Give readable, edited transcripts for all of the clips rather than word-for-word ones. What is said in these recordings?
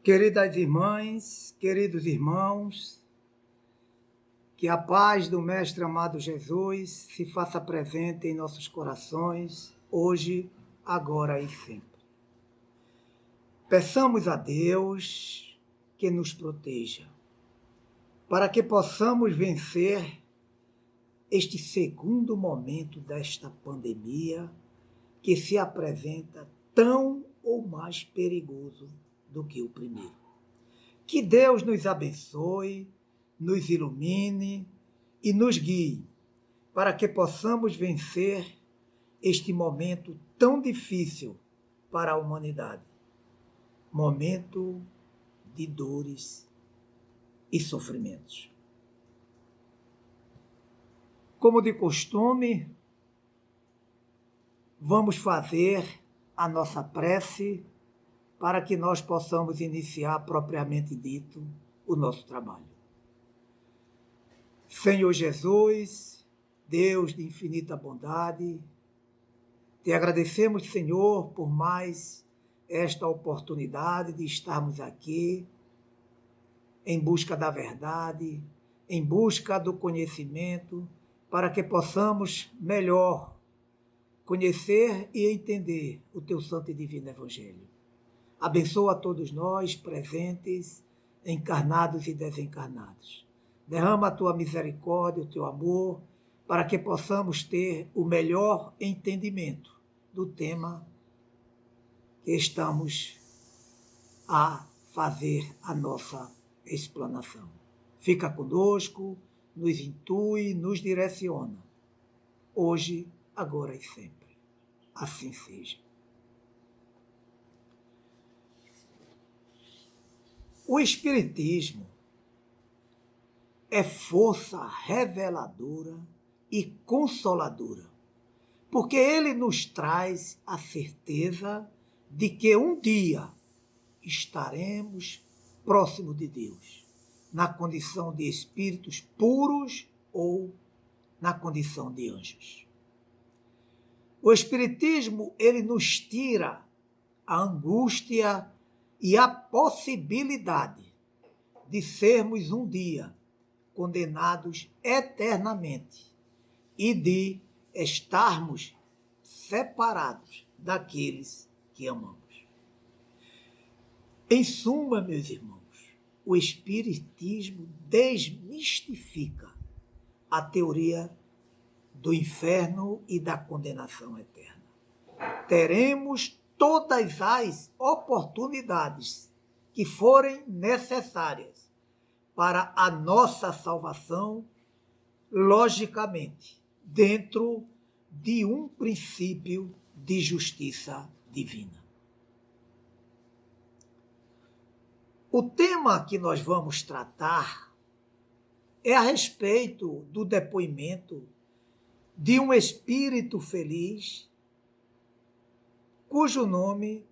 Queridas irmãs, queridos irmãos, que a paz do Mestre amado Jesus se faça presente em nossos corações, hoje, agora e sempre. Peçamos a Deus que nos proteja, para que possamos vencer este segundo momento desta pandemia que se apresenta tão ou mais perigoso do que o primeiro. Que Deus nos abençoe, nos ilumine e nos guie para que possamos vencer este momento tão difícil para a humanidade. Momento de dores e sofrimentos. Como de costume, vamos fazer a nossa prece para que nós possamos iniciar propriamente dito o nosso trabalho. Senhor Jesus, Deus de infinita bondade, te agradecemos, Senhor, por mais esta oportunidade de estarmos aqui em busca da verdade, em busca do conhecimento, para que possamos melhor conhecer e entender o teu santo e divino Evangelho. Abençoa a todos nós presentes, encarnados e desencarnados. Derrama a tua misericórdia, o teu amor, para que possamos ter o melhor entendimento do tema que estamos a fazer a nossa explanação. Fica conosco, nos intui, nos direciona. Hoje, agora e sempre. Assim seja. O Espiritismo é força reveladora e consoladora, porque ele nos traz a certeza de que um dia estaremos próximo de Deus, na condição de espíritos puros ou na condição de anjos. O Espiritismo, ele nos tira a angústia e a possibilidade de sermos um dia condenados eternamente e de estarmos separados daqueles que amamos. Em suma, meus irmãos, o Espiritismo desmistifica a teoria do inferno e da condenação eterna. Teremos todas as oportunidades que forem necessárias para a nossa salvação, logicamente, dentro de um princípio de justiça divina. O tema que nós vamos tratar é a respeito do depoimento de um espírito feliz cujo nome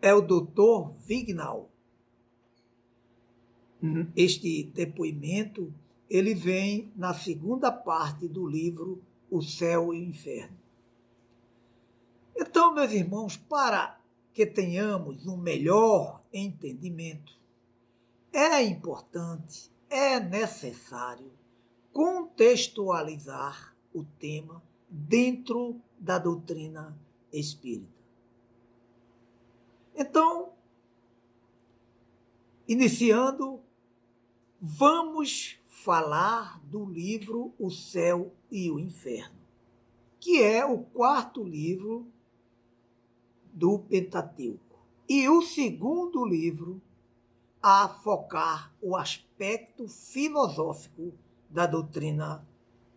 é o Dr. Vignal. Este depoimento, ele vem na segunda parte do livro O Céu e o Inferno. Então, meus irmãos, para que tenhamos um melhor entendimento, é importante, é necessário contextualizar o tema dentro da doutrina espírita. Então, iniciando, vamos falar do livro O Céu e o Inferno, que é o quarto livro do Pentateuco, e o segundo livro a focar o aspecto filosófico da doutrina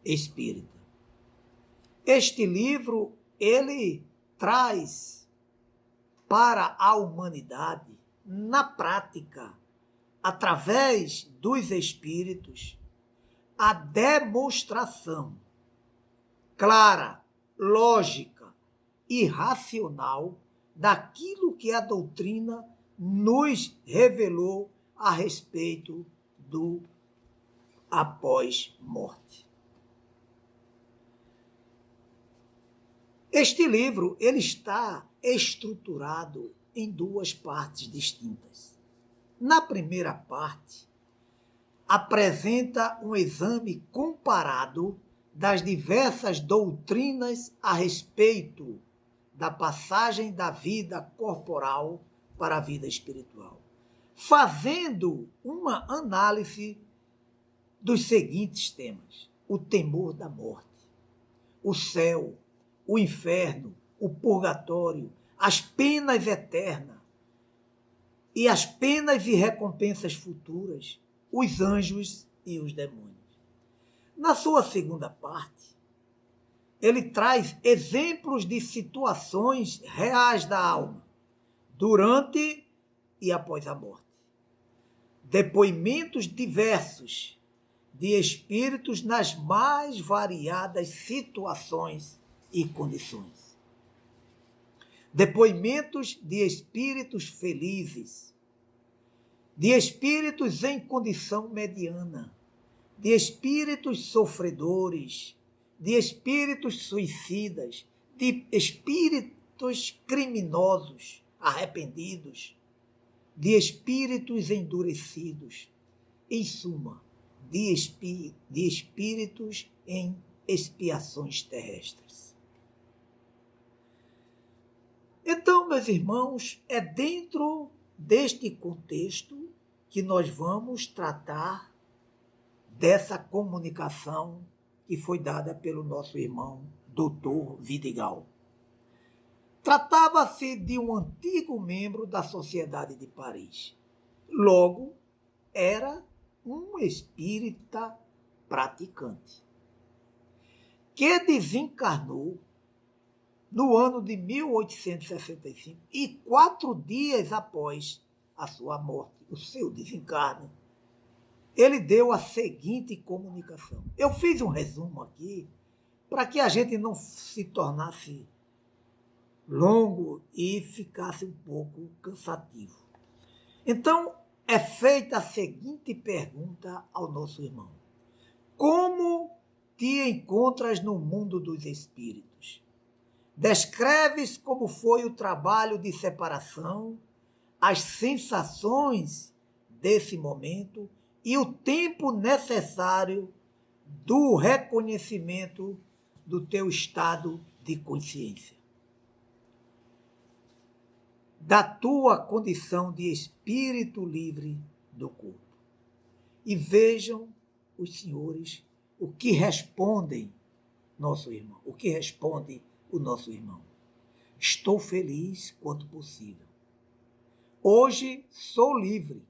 espírita. Este livro, ele traz para a humanidade, na prática, através dos espíritos, a demonstração clara, lógica e racional daquilo que a doutrina nos revelou a respeito do após-morte. Este livro ele está estruturado em duas partes distintas. Na primeira parte, apresenta um exame comparado das diversas doutrinas a respeito da passagem da vida corporal para a vida espiritual, fazendo uma análise dos seguintes temas: o temor da morte, o céu, o inferno, o purgatório, as penas eternas e as penas e recompensas futuras, os anjos e os demônios. Na sua segunda parte, ele traz exemplos de situações reais da alma, durante e após a morte. Depoimentos diversos de espíritos nas mais variadas situações e condições. Depoimentos de espíritos felizes, de espíritos em condição mediana, de espíritos sofredores, de espíritos suicidas, de espíritos criminosos, arrependidos, de espíritos endurecidos, em suma, de espíritos em expiações terrestres. Então, meus irmãos, é dentro deste contexto que nós vamos tratar dessa comunicação que foi dada pelo nosso irmão Dr. Vidigal. Tratava-se de um antigo membro da Sociedade de Paris. Logo, era um espírita praticante, que desencarnou no ano de 1865 e 4 dias após a sua morte, o seu desencarne, ele deu a seguinte comunicação. Eu fiz um resumo aqui para que a gente não se tornasse longo e ficasse um pouco cansativo. Então, é feita a seguinte pergunta ao nosso irmão: como te encontras no mundo dos espíritos? Descreves como foi o trabalho de separação, as sensações desse momento e o tempo necessário do reconhecimento do teu estado de consciência, da tua condição de espírito livre do corpo. E vejam os senhores o que respondem nosso irmão, o que responde o nosso irmão. Estou feliz quanto possível. Hoje sou livre.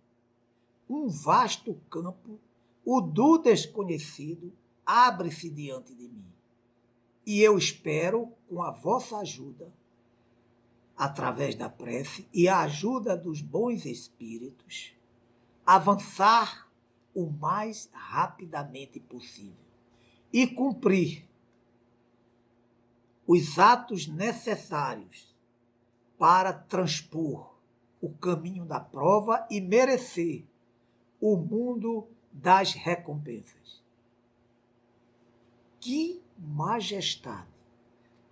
Um vasto campo, o do desconhecido, abre-se diante de mim. E eu espero, com a vossa ajuda, através da prece e a ajuda dos bons espíritos, avançar o mais rapidamente possível e cumprir os atos necessários para transpor o caminho da prova e merecer o mundo das recompensas. Que majestade,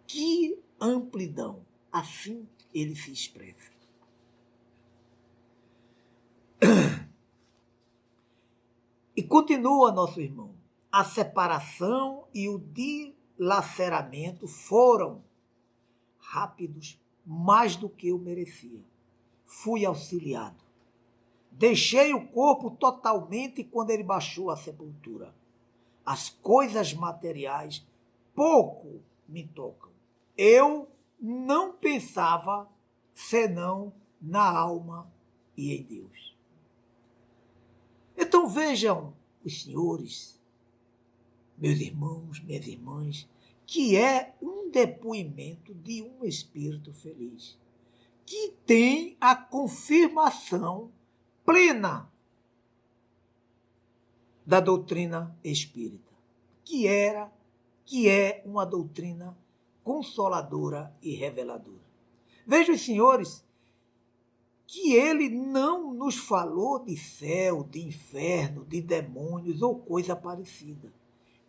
que amplidão, assim ele se expressa. E continua nosso irmão: a separação e o dilaceramento foram rápidos, mais do que eu merecia. Fui auxiliado. Deixei o corpo totalmente quando ele baixou à sepultura. As coisas materiais pouco me tocam. Eu não pensava senão na alma e em Deus. Então vejam os senhores, meus irmãos, minhas irmãs, que é um depoimento de um espírito feliz, que tem a confirmação plena da doutrina espírita, que é uma doutrina consoladora e reveladora. Vejam, senhores, que ele não nos falou de céu, de inferno, de demônios ou coisa parecida.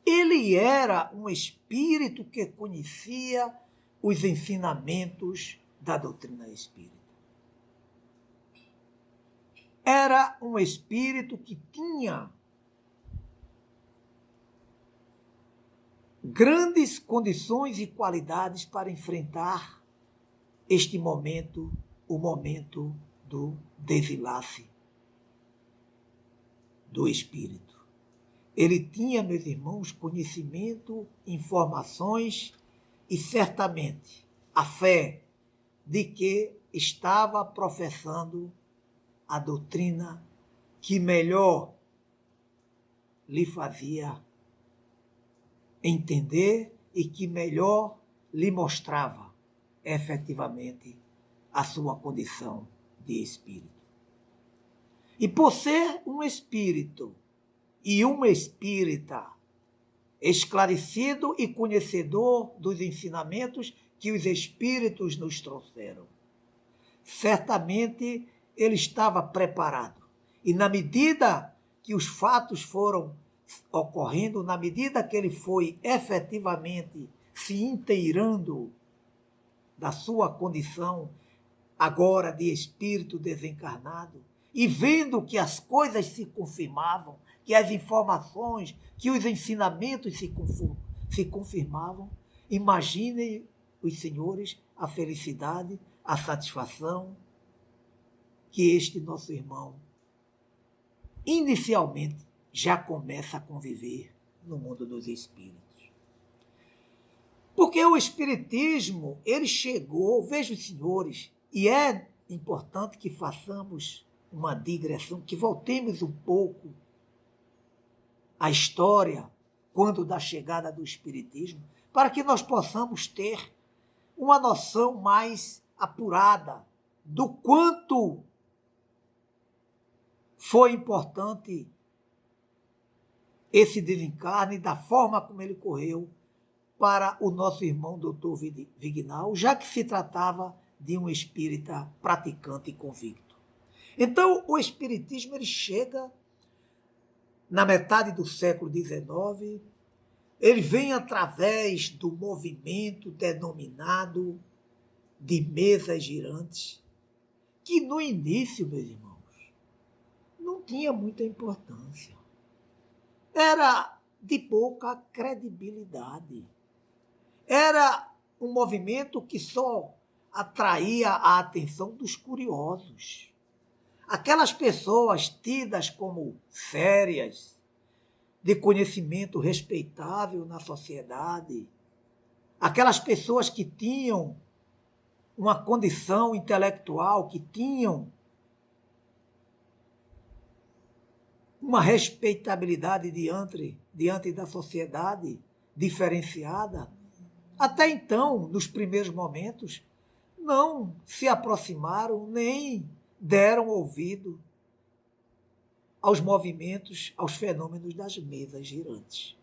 Ele era um espírito que conhecia os ensinamentos da doutrina espírita. era um espírito que tinha grandes condições e qualidades para enfrentar este momento, o momento do desenlace do espírito. Ele tinha, meus irmãos, conhecimento, informações e certamente a fé de que estava professando a doutrina que melhor lhe fazia entender e que melhor lhe mostrava efetivamente a sua condição de espírito. E por ser um espírito e uma espírita esclarecido e conhecedor dos ensinamentos que os espíritos nos trouxeram, certamente ele estava preparado. E na medida que os fatos foram ocorrendo, na medida que ele foi efetivamente se inteirando da sua condição agora de espírito desencarnado e vendo que as coisas se confirmavam, que as informações, que os ensinamentos se confirmavam, imaginem os senhores a felicidade, a satisfação que este nosso irmão inicialmente já começa a conviver no mundo dos espíritos. Porque o espiritismo, ele chegou, vejam, senhores, e é importante que façamos uma digressão, que voltemos um pouco à história quando da chegada do espiritismo, para que nós possamos ter uma noção mais apurada do quanto foi importante esse desencarne, da forma como ele correu para o nosso irmão doutor Vignal, já que se tratava de um espírita praticante e convicto. Então, o espiritismo ele chega na metade do século XIX, ele vem através do movimento denominado de mesas girantes, que no início, meus irmãos, não tinha muita importância. Era de pouca credibilidade. Era um movimento que só atraía a atenção dos curiosos. Aquelas pessoas tidas como sérias, de conhecimento respeitável na sociedade, aquelas pessoas que tinham uma condição intelectual, que tinham uma respeitabilidade diante da sociedade diferenciada, até então, nos primeiros momentos, não se aproximaram nem deram ouvido aos movimentos, aos fenômenos das mesas girantes.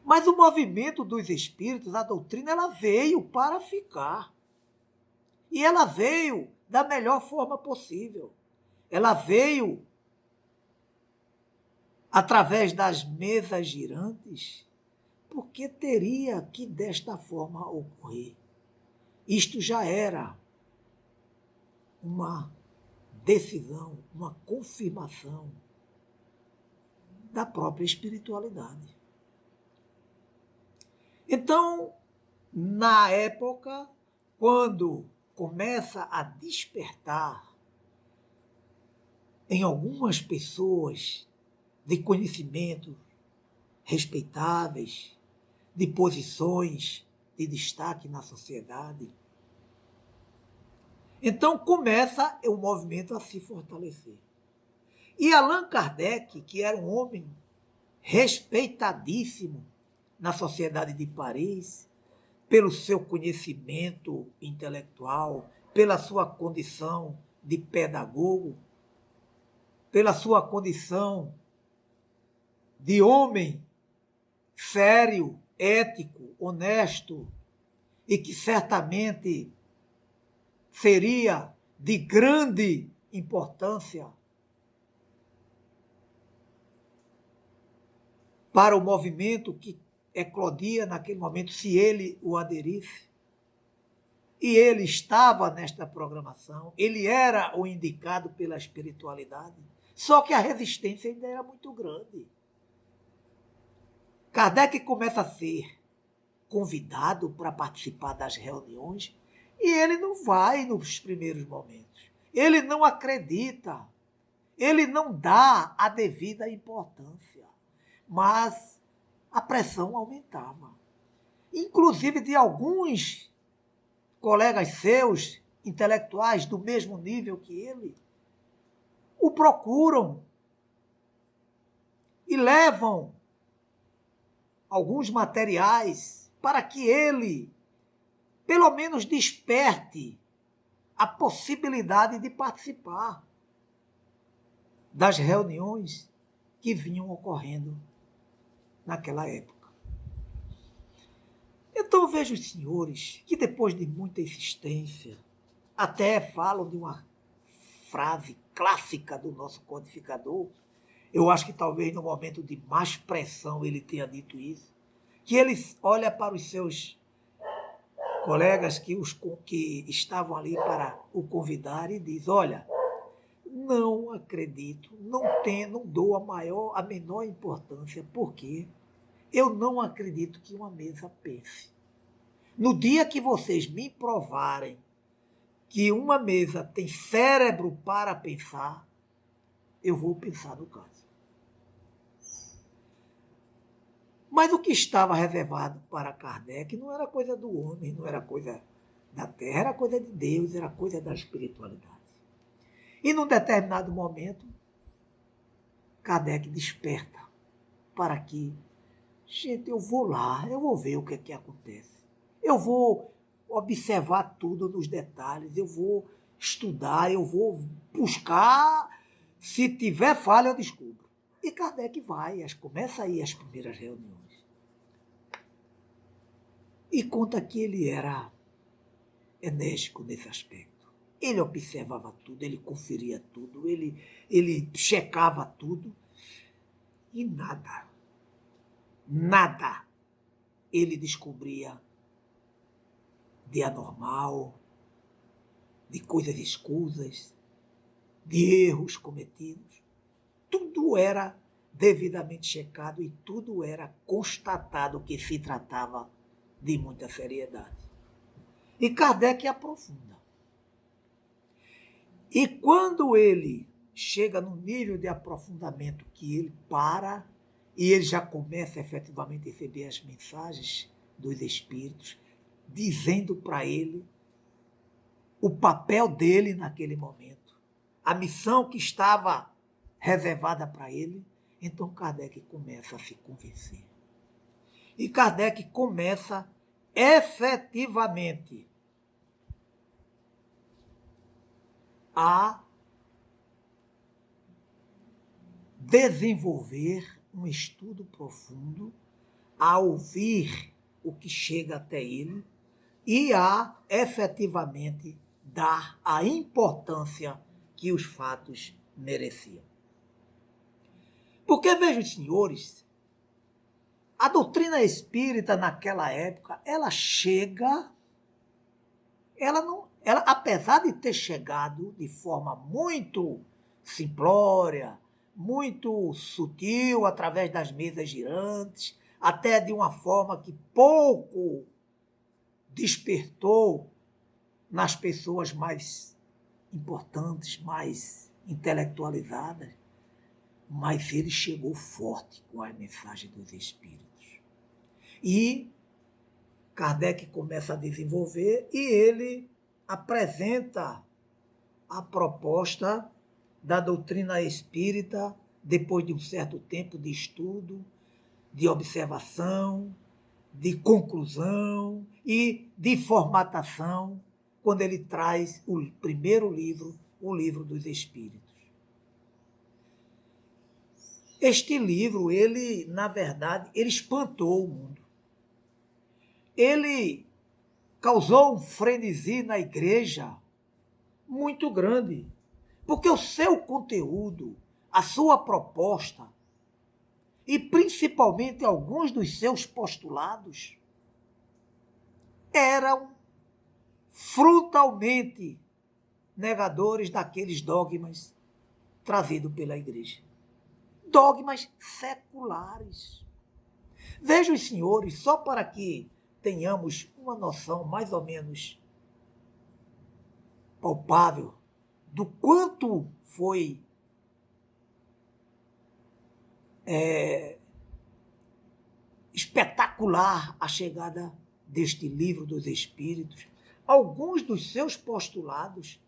Mas o movimento dos espíritos, a doutrina, ela veio para ficar. E ela veio da melhor forma possível. Ela veio através das mesas girantes, porque teria que desta forma ocorrer. Isto já era uma decisão, uma confirmação da própria espiritualidade. Então, na época, quando começa a despertar em algumas pessoas de conhecimento respeitáveis, de posições de destaque na sociedade, então começa o movimento a se fortalecer. E Allan Kardec, que era um homem respeitadíssimo na sociedade de Paris, pelo seu conhecimento intelectual, pela sua condição de pedagogo, pela sua condição de homem sério, ético, honesto, e que certamente seria de grande importância para o movimento que eclodia naquele momento, se ele o aderisse. e ele estava nesta programação, ele era o indicado pela espiritualidade, só que a resistência ainda era muito grande. Kardec começa a ser convidado para participar das reuniões e ele não vai nos primeiros momentos. Ele não acredita, ele não dá a devida importância, mas a pressão aumentava. Inclusive de alguns colegas seus, intelectuais do mesmo nível que ele, o procuram e levam alguns materiais para que ele, pelo menos, desperte a possibilidade de participar das reuniões que vinham ocorrendo naquela época. Então eu vejo os senhores que, depois de muita insistência, até falam de uma frase clássica do nosso codificador. Eu acho que talvez no momento de mais pressão ele tenha dito isso, que ele olha para os seus colegas que estavam ali para o convidar e diz: olha, não acredito, não dou a menor importância, porque eu não acredito que uma mesa pense. No dia que vocês me provarem que uma mesa tem cérebro para pensar, eu vou pensar no caso. Mas o que estava reservado para Kardec não era coisa do homem, não era coisa da terra, era coisa de Deus, era coisa da espiritualidade. E num determinado momento, Kardec desperta para que, gente, eu vou lá, eu vou ver o que é que acontece. Eu vou observar tudo nos detalhes, eu vou estudar, eu vou buscar, se tiver falha eu descubro. E Kardec vai, começa aí as primeiras reuniões. E conta que ele era enérgico nesse aspecto. Ele observava tudo, ele conferia tudo, ele checava tudo e nada ele descobria de anormal, de coisas escusas, de erros cometidos. Tudo era devidamente checado e tudo era constatado que se tratava de muita seriedade. E Kardec aprofunda. E quando ele chega no nível de aprofundamento que ele para e ele já começa efetivamente a receber as mensagens dos espíritos, dizendo para ele o papel dele naquele momento, a missão que estava reservada para ele, então Kardec começa a se convencer. E Kardec começa efetivamente a desenvolver um estudo profundo, a ouvir o que chega até ele e a efetivamente dar a importância que os fatos mereciam. Porque, vejam, senhores, a doutrina espírita naquela época, ela apesar de ter chegado de forma muito simplória, muito sutil, através das mesas girantes, até de uma forma que pouco despertou nas pessoas mais importantes, mais intelectualizadas, mas ele chegou forte com a mensagem dos espíritos. E Kardec começa a desenvolver e ele apresenta a proposta da doutrina espírita depois de um certo tempo de estudo, de observação, de conclusão e de formatação, quando ele traz o primeiro livro, o Livro dos Espíritos. Este livro, ele, na verdade, ele espantou o mundo. Ele causou um frenesi na igreja muito grande, porque o seu conteúdo, a sua proposta, e principalmente alguns dos seus postulados, eram frontalmente negadores daqueles dogmas trazidos pela igreja. Dogmas seculares. Vejam os senhores, só para que tenhamos uma noção mais ou menos palpável do quanto foi espetacular a chegada deste livro dos Espíritos. Alguns dos seus postulados,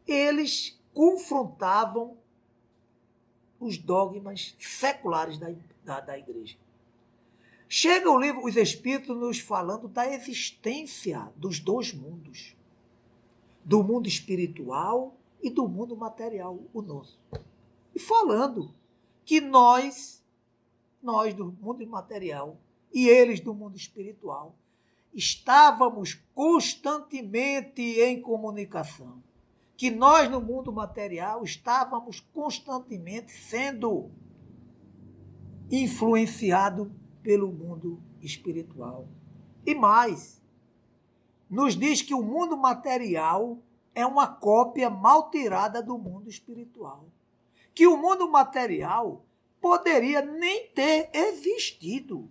eles confrontavam os dogmas seculares da igreja. Chega o livro Os Espíritos nos falando da existência dos dois mundos, do mundo espiritual e do mundo material, o nosso. E falando que nós do mundo material e eles do mundo espiritual, estávamos constantemente em comunicação. Que nós, no mundo material, estávamos constantemente sendo influenciados pelo mundo espiritual. E mais, nos diz que o mundo material é uma cópia mal tirada do mundo espiritual. Que o mundo material poderia nem ter existido,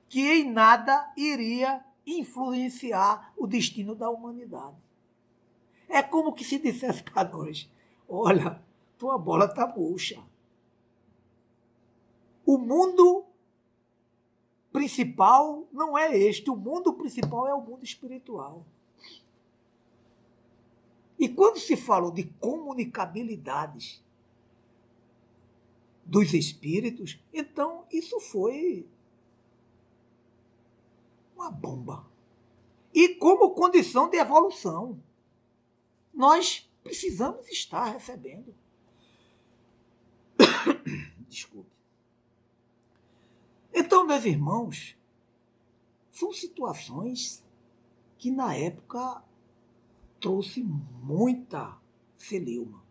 que em nada iria influenciar o destino da humanidade. É como que se dissesse para nós: olha, tua bola está murcha. O mundo principal não é este, o mundo principal é o mundo espiritual. E quando se falou de comunicabilidades dos espíritos, então isso foi uma bomba. E como condição de evolução, nós precisamos estar recebendo. Desculpe. Então, meus irmãos, são situações que na época trouxe muita celeuma.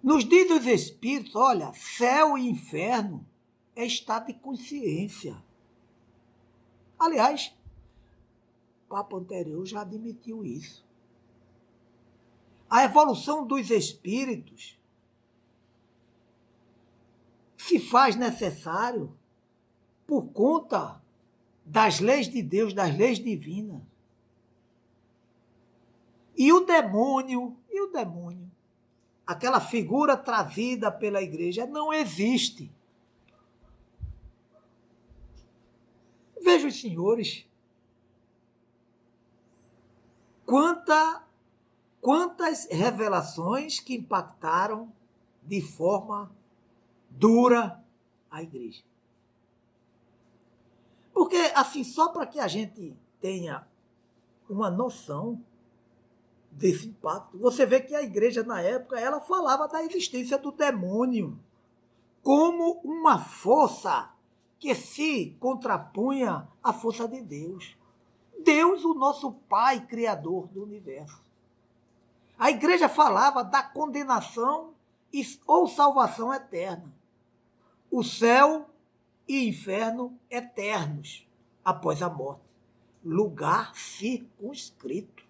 Nos diz os Espíritos, olha, céu e inferno é estado de consciência. Aliás, o Papa anterior já admitiu isso. A evolução dos espíritos se faz necessário por conta das leis de Deus, das leis divinas. E o demônio, aquela figura trazida pela igreja, não existe. Veja os senhores, quantas revelações que impactaram de forma dura a igreja. Porque, assim, só para que a gente tenha uma noção desse impacto, você vê que a igreja, na época, ela falava da existência do demônio como uma força que se contrapunha à força de Deus. Deus, o nosso Pai, Criador do universo. A igreja falava da condenação ou salvação eterna. O céu e inferno eternos após a morte. Lugar circunscrito.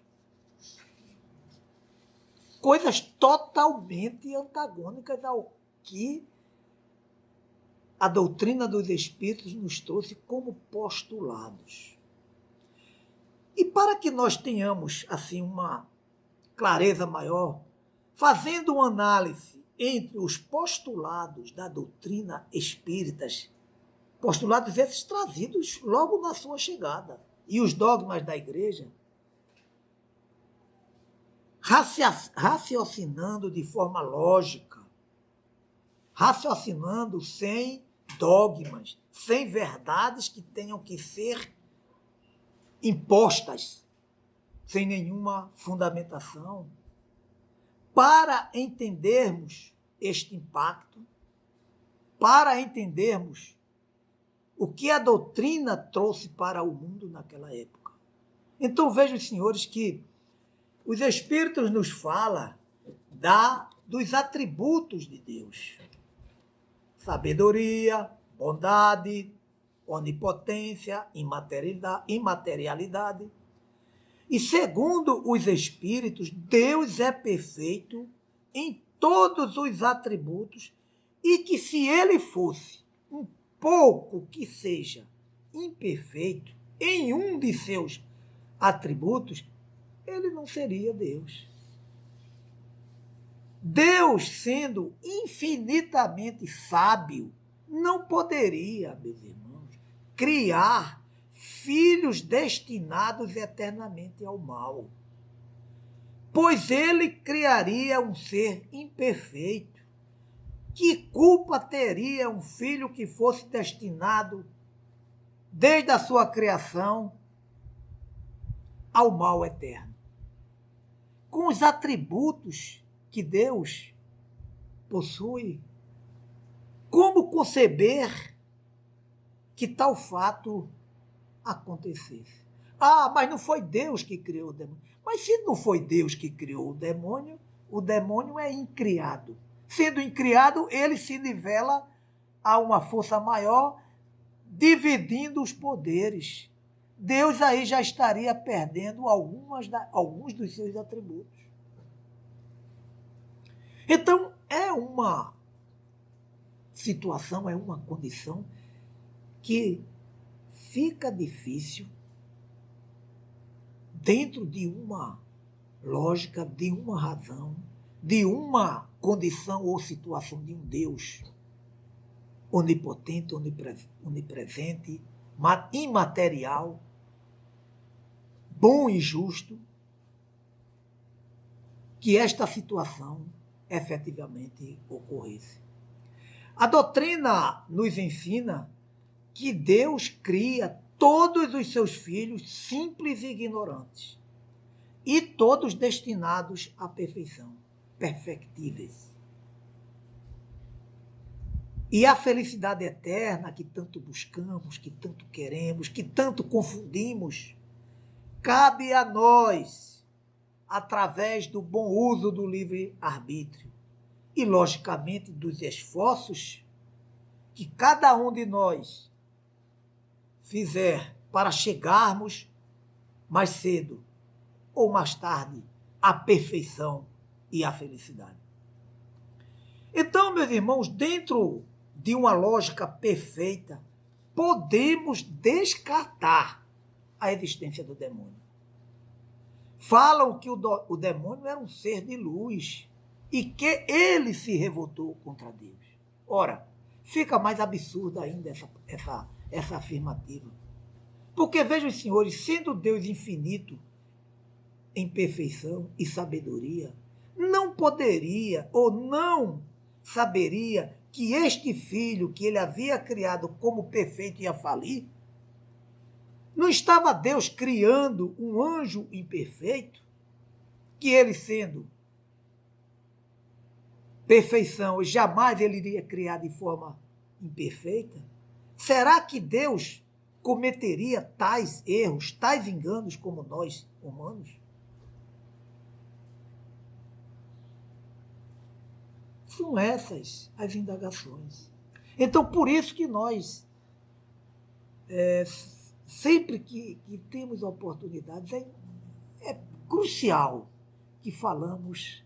Coisas totalmente antagônicas ao que a doutrina dos Espíritos nos trouxe como postulados. E para que nós tenhamos assim uma clareza maior, fazendo uma análise entre os postulados da doutrina espíritas, postulados esses trazidos logo na sua chegada, e os dogmas da igreja, raciocinando de forma lógica, raciocinando sem dogmas, sem verdades que tenham que ser impostas, sem nenhuma fundamentação, para entendermos este impacto, para entendermos o que a doutrina trouxe para o mundo naquela época. Então vejam, senhores, que os Espíritos nos falam dos atributos de Deus. Sabedoria, bondade, onipotência, imaterialidade. E segundo os Espíritos, Deus é perfeito em todos os atributos e que se ele fosse um pouco que seja imperfeito em um de seus atributos, ele não seria Deus. Deus, sendo infinitamente sábio, não poderia, meus irmãos, criar filhos destinados eternamente ao mal, pois ele criaria um ser imperfeito. Que culpa teria um filho que fosse destinado, desde a sua criação, ao mal eterno? Com os atributos que Deus possui, como conceber que tal fato acontecesse? Ah, mas não foi Deus que criou o demônio. Mas se não foi Deus que criou o demônio é incriado. Sendo incriado, ele se nivela a uma força maior, dividindo os poderes. Deus aí já estaria perdendo alguns dos seus atributos. Então, é uma situação, é uma condição que fica difícil dentro de uma lógica, de uma razão, de uma condição ou situação de um Deus onipotente, onipresente, imaterial, bom e justo, que esta situação efetivamente ocorresse. A doutrina nos ensina que Deus cria todos os seus filhos simples e ignorantes, e todos destinados à perfeição, perfectíveis. E a felicidade eterna que tanto buscamos, que tanto queremos, que tanto confundimos, cabe a nós, através do bom uso do livre-arbítrio e, logicamente, dos esforços que cada um de nós fizer para chegarmos mais cedo ou mais tarde à perfeição e à felicidade. Então, meus irmãos, dentro de uma lógica perfeita, podemos descartar a existência do demônio. Falam que o demônio era um ser de luz e que ele se revoltou contra Deus. Ora, fica mais absurda ainda essa afirmativa. Porque, vejam, senhores, sendo Deus infinito em perfeição e sabedoria, não poderia ou não saberia que este filho que ele havia criado como perfeito ia falir? Não estava Deus criando um anjo imperfeito, que ele sendo perfeição, jamais ele iria criar de forma imperfeita? Será que Deus cometeria tais erros, tais enganos como nós, humanos? São essas as indagações. Então, por isso que nós, sempre que temos oportunidades, é crucial que falamos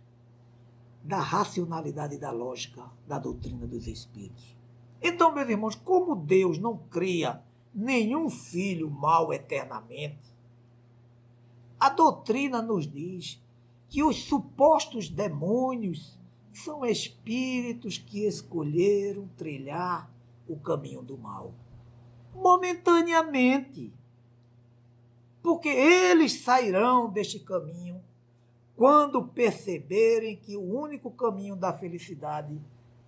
da racionalidade e da lógica da doutrina dos Espíritos. Então, meus irmãos, como Deus não cria nenhum filho mau eternamente, a doutrina nos diz que os supostos demônios são espíritos que escolheram trilhar o caminho do mal, momentaneamente, porque eles sairão deste caminho quando perceberem que o único caminho da felicidade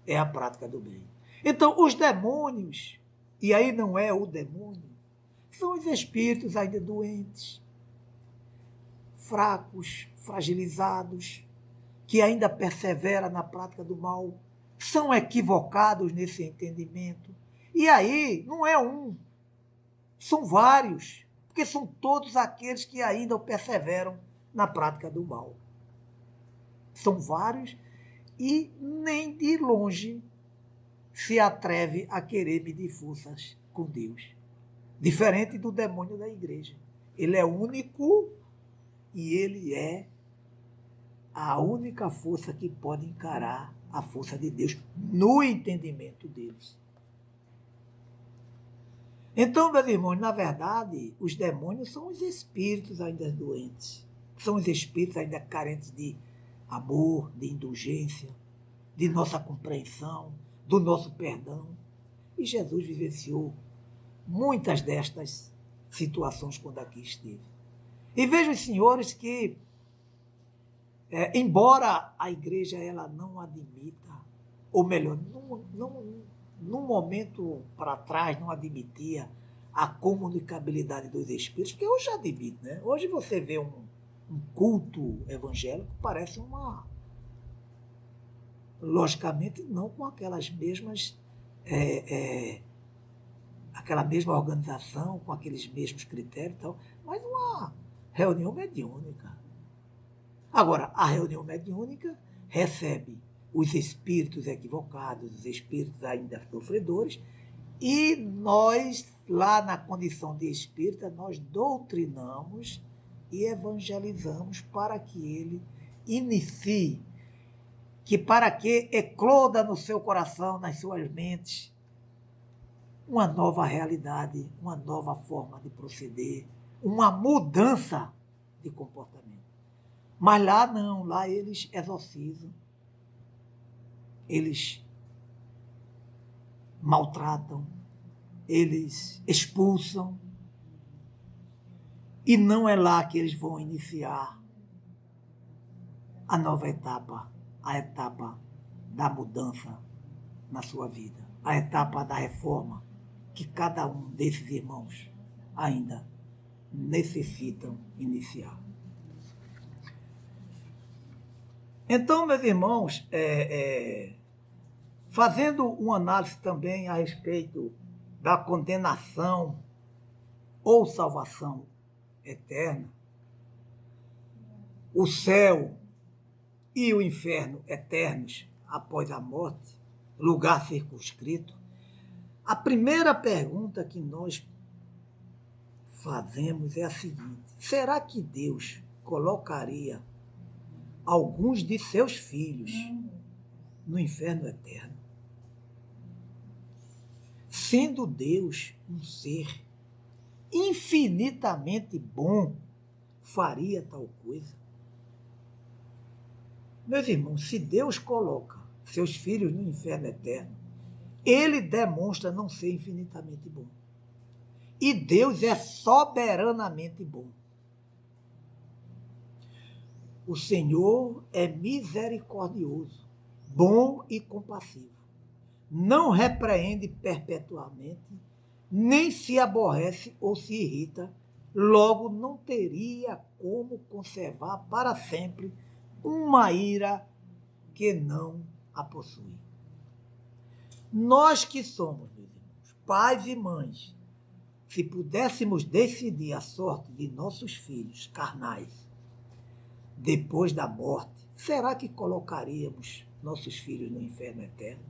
é a prática do bem. Então, os demônios, e aí não é o demônio, são os espíritos ainda doentes, fracos, fragilizados, que ainda persevera na prática do mal, são equivocados nesse entendimento. E aí não é um, são vários, porque são todos aqueles que ainda perseveram na prática do mal. São vários e nem de longe se atreve a querer medir forças com Deus. Diferente do demônio da igreja. Ele é único e ele é a única força que pode encarar a força de Deus no entendimento deles. Então, meus irmãos, na verdade, os demônios são os espíritos ainda doentes. São os espíritos ainda carentes de amor, de indulgência, de nossa compreensão, do nosso perdão. E Jesus vivenciou muitas destas situações quando aqui esteve. E vejo os senhores que, embora a igreja ela não admita, ou melhor, num momento para trás não admitia a comunicabilidade dos espíritos, porque hoje admite, né? Hoje você vê um culto evangélico, parece uma... Logicamente, não com aquelas mesmas... aquela mesma organização, com aqueles mesmos critérios e tal, mas uma reunião mediúnica. Agora, a reunião mediúnica recebe os espíritos equivocados, os espíritos ainda sofredores, e nós, lá na condição de espírita, nós doutrinamos e evangelizamos para que ele inicie, para que ecloda no seu coração, nas suas mentes, uma nova realidade, uma nova forma de proceder, uma mudança de comportamento. Mas lá não, lá eles exorcizam, eles maltratam, eles expulsam, e não é lá que eles vão iniciar a nova etapa, a etapa da mudança na sua vida, a etapa da reforma que cada um desses irmãos ainda necessitam iniciar. Então, meus irmãos, fazendo uma análise também a respeito da condenação ou salvação eterna, o céu e o inferno eternos após a morte, lugar circunscrito, a primeira pergunta que nós fazemos é a seguinte: será que Deus colocaria alguns de seus filhos no inferno eterno? Sendo Deus um ser infinitamente bom, faria tal coisa? Meus irmãos, se Deus coloca seus filhos no inferno eterno, ele demonstra não ser infinitamente bom. E Deus é soberanamente bom. O Senhor é misericordioso, bom e compassivo. Não repreende perpetuamente, nem se aborrece ou se irrita, logo não teria como conservar para sempre uma ira que não a possui. Nós que somos, meus irmãos, pais e mães, se pudéssemos decidir a sorte de nossos filhos carnais depois da morte, será que colocaríamos nossos filhos no inferno eterno?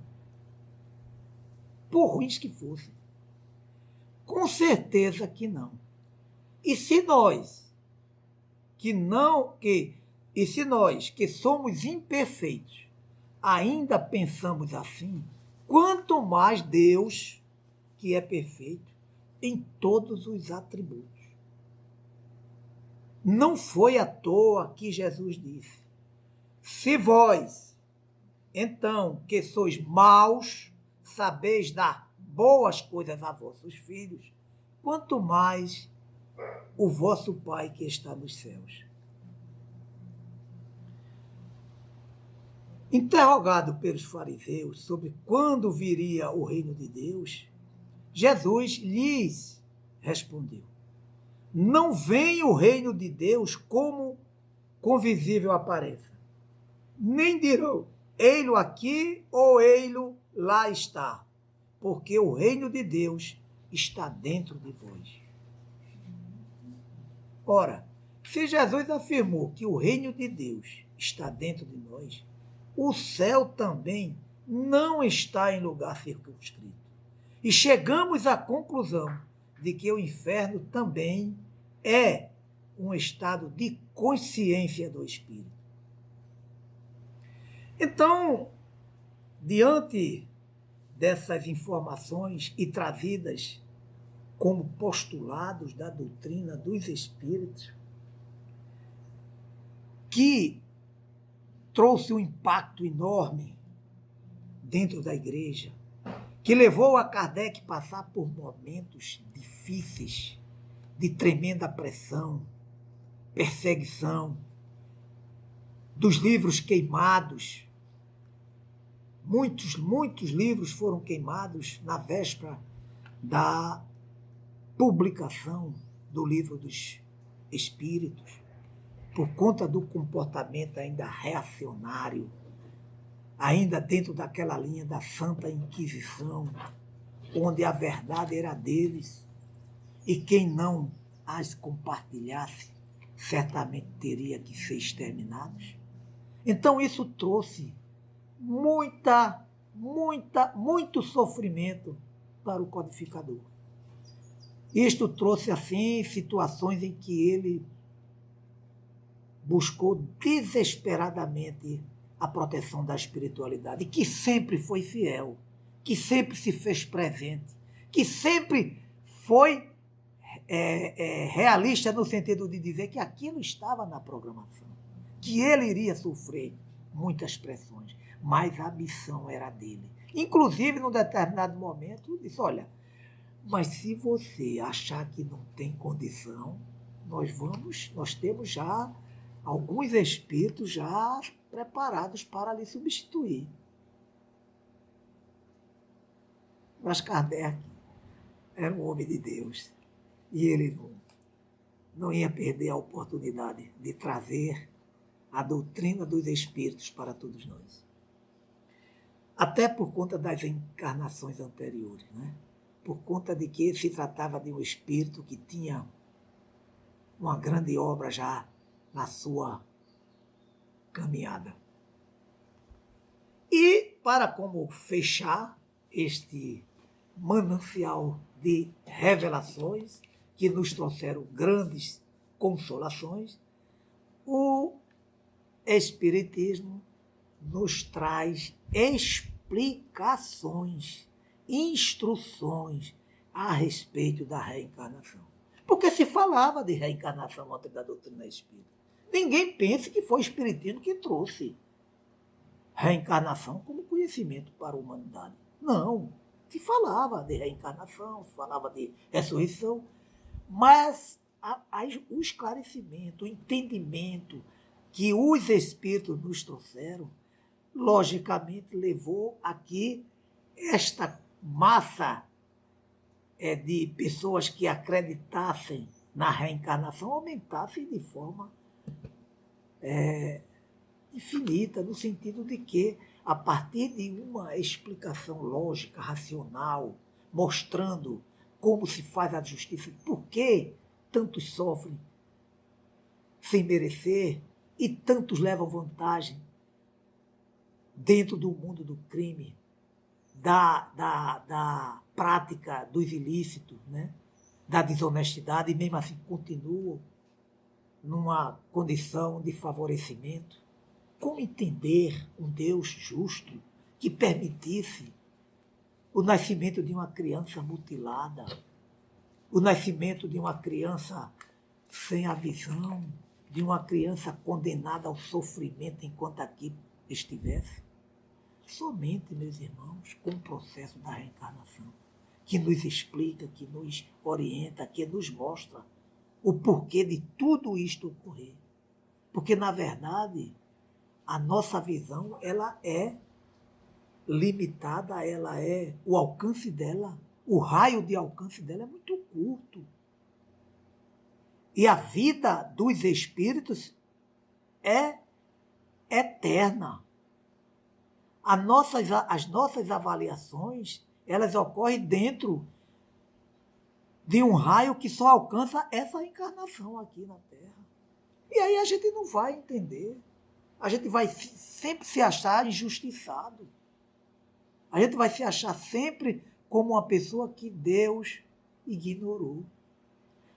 Por ruins que fossem. Com certeza que não. E se nós, que somos imperfeitos, ainda pensamos assim, quanto mais Deus, que é perfeito em todos os atributos. Não foi à toa que Jesus disse: se vós, então, que sois maus, sabeis dar boas coisas a vossos filhos, quanto mais o vosso Pai que está nos céus. Interrogado pelos fariseus sobre quando viria o reino de Deus, Jesus lhes respondeu: não vem o reino de Deus como com visível aparência, nem dirão, ei-lo aqui ou ei-lo lá está, porque o reino de Deus está dentro de vós. Ora, se Jesus afirmou que o reino de Deus está dentro de nós, o céu também não está em lugar circunscrito. E chegamos à conclusão de que o inferno também é um estado de consciência do espírito. Então, diante dessas informações e trazidas como postulados da doutrina dos espíritos, que trouxe um impacto enorme dentro da igreja, que levou a Kardec a passar por momentos difíceis, de tremenda pressão, perseguição, dos livros queimados. Muitos livros foram queimados na véspera da publicação do Livro dos Espíritos, por conta do comportamento ainda reacionário, ainda dentro daquela linha da Santa Inquisição, onde a verdade era deles, e quem não as compartilhasse, certamente teria que ser exterminado. Então isso trouxe muito sofrimento para o codificador. Isto trouxe, assim, situações em que ele buscou desesperadamente a proteção da espiritualidade, que sempre foi fiel, que sempre se fez presente, que sempre foi realista no sentido de dizer que aquilo estava na programação, que ele iria sofrer muitas pressões, mas a missão era dele. Inclusive, num determinado momento, disse, olha, mas se você achar que não tem condição, nós temos já alguns espíritos já preparados para lhe substituir. Mas Kardec era um homem de Deus e ele não ia perder a oportunidade de trazer a doutrina dos espíritos para todos nós. Até por conta das encarnações anteriores, né? Por conta de que se tratava de um espírito que tinha uma grande obra já na sua caminhada. E para como fechar este manancial de revelações que nos trouxeram grandes consolações, o Espiritismo nos traz explicações, instruções a respeito da reencarnação. Porque se falava de reencarnação antes da doutrina espírita. Ninguém pense que foi o Espiritismo que trouxe reencarnação como conhecimento para a humanidade. Não. Se falava de reencarnação, se falava de ressurreição, mas o esclarecimento, o entendimento que os espíritos nos trouxeram, logicamente levou a que esta massa de pessoas que acreditassem na reencarnação aumentasse de forma infinita, no sentido de que, a partir de uma explicação lógica, racional, mostrando como se faz a justiça, por que tantos sofrem sem merecer e tantos levam vantagem dentro do mundo do crime, da prática dos ilícitos, né? Da desonestidade, e mesmo assim continuam numa condição de favorecimento. Como entender um Deus justo que permitisse o nascimento de uma criança mutilada, o nascimento de uma criança sem a visão, de uma criança condenada ao sofrimento enquanto aqui estivesse? Somente, meus irmãos, com o processo da reencarnação, que nos explica, que nos orienta, que nos mostra o porquê de tudo isto ocorrer. Porque, na verdade, a nossa visão, ela é limitada, o alcance dela, o raio de alcance dela é muito curto. E a vida dos espíritos é eterna. As nossas avaliações, elas ocorrem dentro de um raio que só alcança essa encarnação aqui na Terra. E aí a gente não vai entender. A gente vai sempre se achar injustiçado. A gente vai se achar sempre como uma pessoa que Deus ignorou.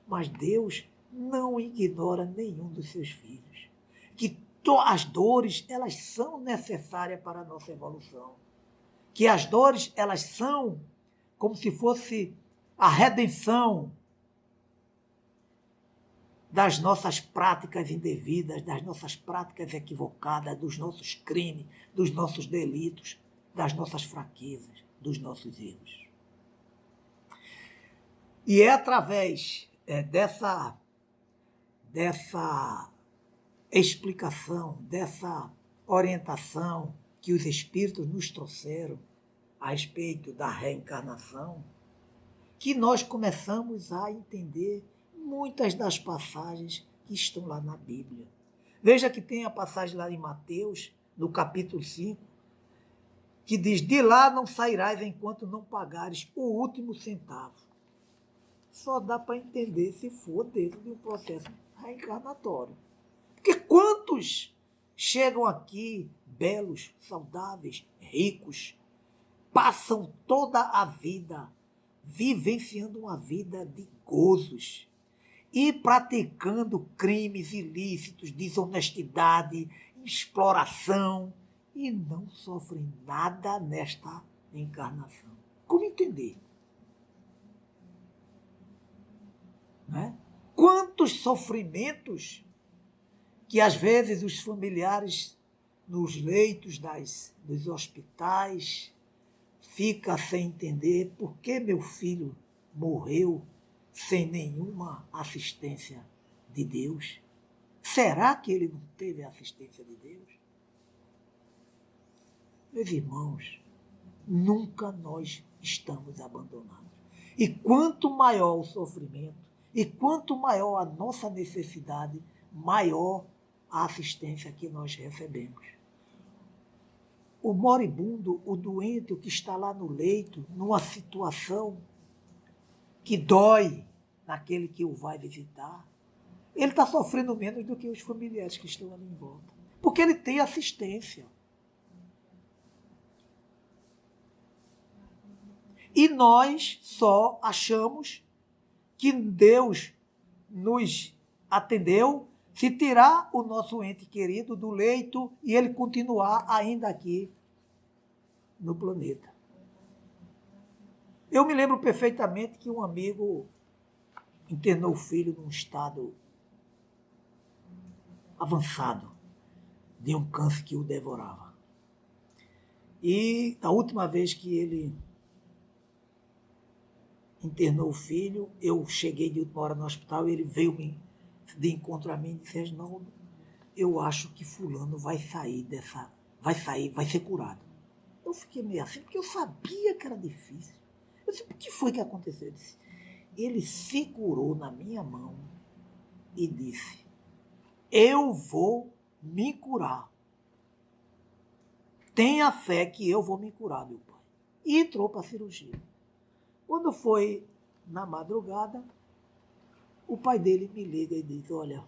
Mas Deus não ignora nenhum dos seus filhos. Que as dores, elas são necessárias para a nossa evolução. Que as dores, elas são como se fosse a redenção das nossas práticas indevidas, das nossas práticas equivocadas, dos nossos crimes, dos nossos delitos, das nossas fraquezas, dos nossos erros. E é através dessa explicação, dessa orientação que os Espíritos nos trouxeram a respeito da reencarnação, que nós começamos a entender muitas das passagens que estão lá na Bíblia. Veja que tem a passagem lá em Mateus, no capítulo 5, que diz: de lá não sairás enquanto não pagares o último centavo. Só dá para entender se for dentro de um processo reencarnatório. Porque quantos chegam aqui belos, saudáveis, ricos, passam toda a vida vivenciando uma vida de gozos e praticando crimes ilícitos, desonestidade, exploração, e não sofrem nada nesta encarnação. Como entender? Né? Quantos sofrimentos que às vezes os familiares nos leitos dos hospitais ficam sem entender por que meu filho morreu sem nenhuma assistência de Deus. Será que ele não teve a assistência de Deus? Meus irmãos, nunca nós estamos abandonados. E quanto maior o sofrimento, e quanto maior a nossa necessidade, maior a assistência que nós recebemos. O moribundo, o doente, o que está lá no leito, numa situação que dói naquele que o vai visitar, ele está sofrendo menos do que os familiares que estão ali em volta. Porque ele tem assistência. E nós só achamos que Deus nos atendeu se tirar o nosso ente querido do leito e ele continuar ainda aqui no planeta. Eu me lembro perfeitamente que um amigo internou o filho num estado avançado de um câncer que o devorava. E a última vez que ele internou o filho, eu cheguei de última hora no hospital e ele veio de encontro a mim e disse: Reginaldo, eu acho que fulano vai ser curado. Eu fiquei meio assim, porque eu sabia que era difícil. Eu disse: o que foi que aconteceu? Eu disse: ele se curou na minha mão e disse: eu vou me curar. Tenha fé que eu vou me curar, meu pai. E entrou para a cirurgia. Quando foi na madrugada, o pai dele me liga e diz: olha,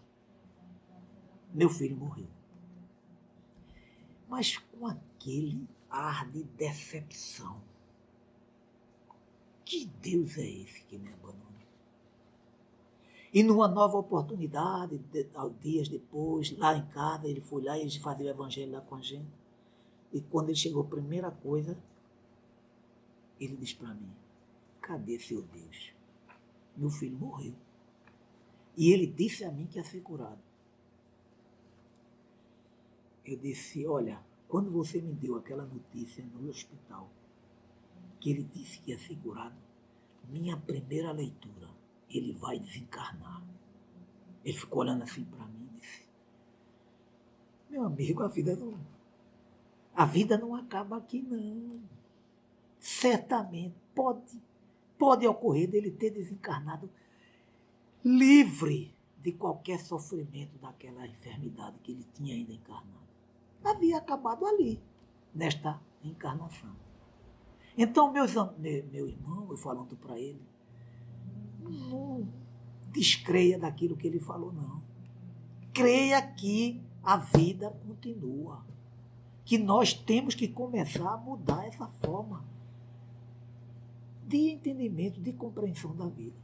meu filho morreu. Mas com aquele ar de decepção. Que Deus é esse que me abandona? E numa nova oportunidade, dias depois, lá em casa, ele foi lá e eles faziam o evangelho lá com a gente. E quando ele chegou, a primeira coisa, ele disse para mim: cadê seu Deus? Meu filho morreu. E ele disse a mim que ia ser curado. Eu disse: olha, quando você me deu aquela notícia no hospital, que ele disse que ia ser curado, minha primeira leitura, ele vai desencarnar. Ele ficou olhando assim para mim e disse: meu amigo, a vida não acaba aqui, não. Certamente pode ocorrer dele ter desencarnado livre de qualquer sofrimento daquela enfermidade que ele tinha ainda encarnado. Havia acabado ali, nesta encarnação. Então, meu irmão, eu falando para ele, não descreia daquilo que ele falou, não. Creia que a vida continua. Que nós temos que começar a mudar essa forma de entendimento, de compreensão da vida.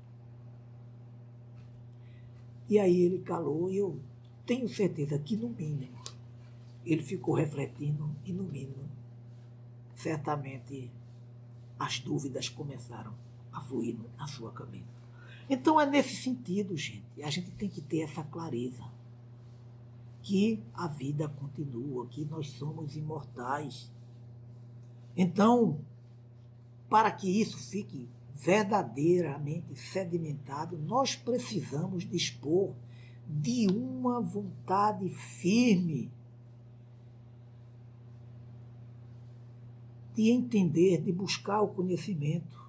E aí ele calou, e eu tenho certeza que, no mínimo, ele ficou refletindo e, no mínimo, certamente as dúvidas começaram a fluir na sua cabeça. Então é nesse sentido, gente, a gente tem que ter essa clareza, que a vida continua, que nós somos imortais. Então, para que isso fique verdadeiramente sedimentado, nós precisamos dispor de uma vontade firme de entender, de buscar o conhecimento,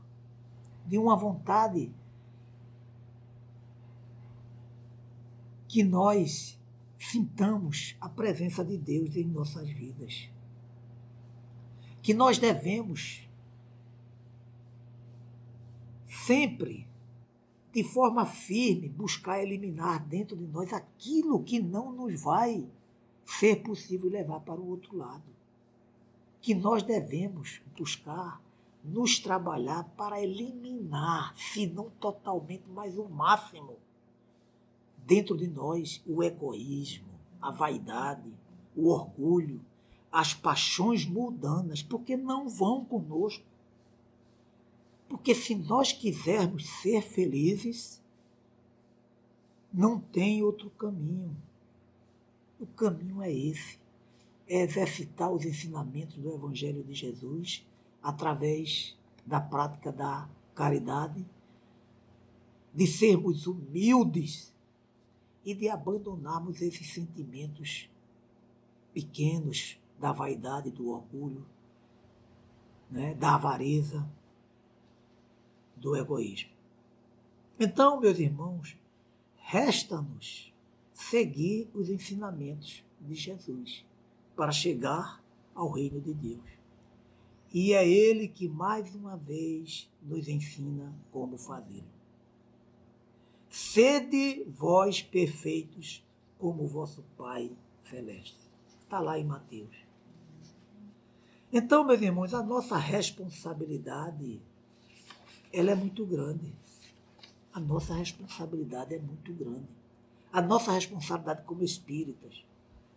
de uma vontade que nós sintamos a presença de Deus em nossas vidas. Que nós devemos sempre, de forma firme, buscar eliminar dentro de nós aquilo que não nos vai ser possível levar para o outro lado. Que nós devemos buscar nos trabalhar para eliminar, se não totalmente, mas o máximo, dentro de nós, o egoísmo, a vaidade, o orgulho, as paixões mundanas, porque não vão conosco. Porque se nós quisermos ser felizes, não tem outro caminho. O caminho é esse. É exercitar os ensinamentos do Evangelho de Jesus através da prática da caridade, de sermos humildes e de abandonarmos esses sentimentos pequenos da vaidade, do orgulho, né, da avareza, do egoísmo. Então, meus irmãos, resta-nos seguir os ensinamentos de Jesus para chegar ao reino de Deus. E é Ele que, mais uma vez, nos ensina como fazê-lo. Sede vós perfeitos, como o vosso Pai Celeste. Está lá em Mateus. Então, meus irmãos, a nossa responsabilidade, ela é muito grande. A nossa responsabilidade é muito grande. A nossa responsabilidade como espíritas,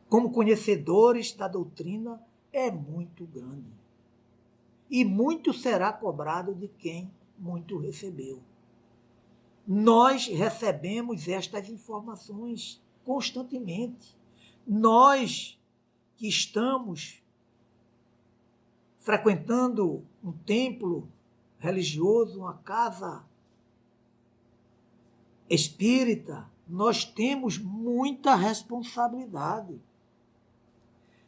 como conhecedores da doutrina, é muito grande. E muito será cobrado de quem muito recebeu. Nós recebemos estas informações constantemente. Nós que estamos frequentando um templo religioso, uma casa espírita, nós temos muita responsabilidade.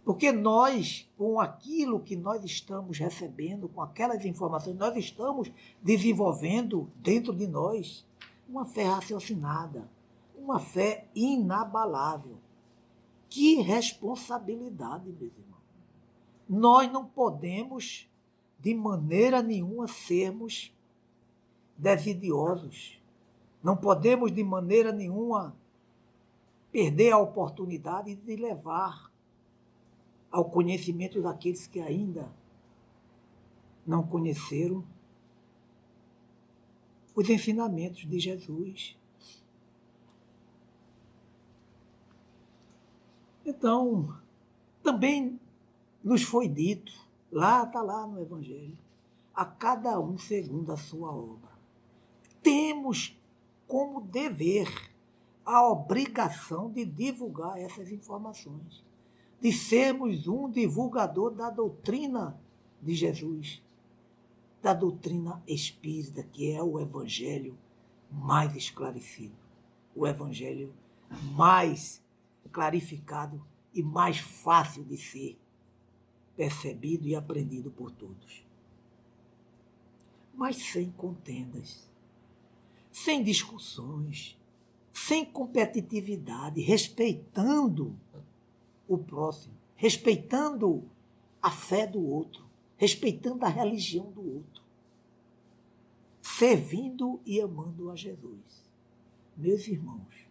Porque nós, com aquilo que nós estamos recebendo, com aquelas informações, nós estamos desenvolvendo dentro de nós uma fé raciocinada, uma fé inabalável. Que responsabilidade, meus irmãos. Nós não podemos, de maneira nenhuma, sermos desidiosos. Não podemos, de maneira nenhuma, perder a oportunidade de levar ao conhecimento daqueles que ainda não conheceram os ensinamentos de Jesus. Então, também nos foi dito, está lá no Evangelho, a cada um segundo a sua obra. Temos como dever a obrigação de divulgar essas informações, de sermos um divulgador da doutrina de Jesus, da doutrina espírita, que é o Evangelho mais esclarecido, o Evangelho mais clarificado e mais fácil de ser percebido e aprendido por todos. Mas sem contendas, sem discussões, sem competitividade, respeitando o próximo, respeitando a fé do outro, respeitando a religião do outro, servindo e amando a Jesus. Meus irmãos,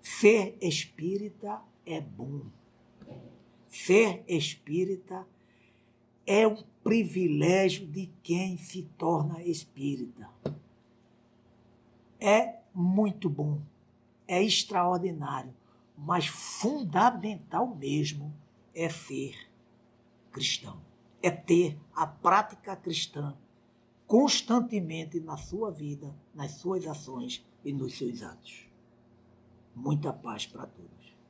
ser espírita é bom. Ser espírita é um privilégio de quem se torna espírita. É muito bom, é extraordinário, mas fundamental mesmo é ser cristão, é ter a prática cristã constantemente na sua vida, nas suas ações e nos seus atos. Muita paz para todos.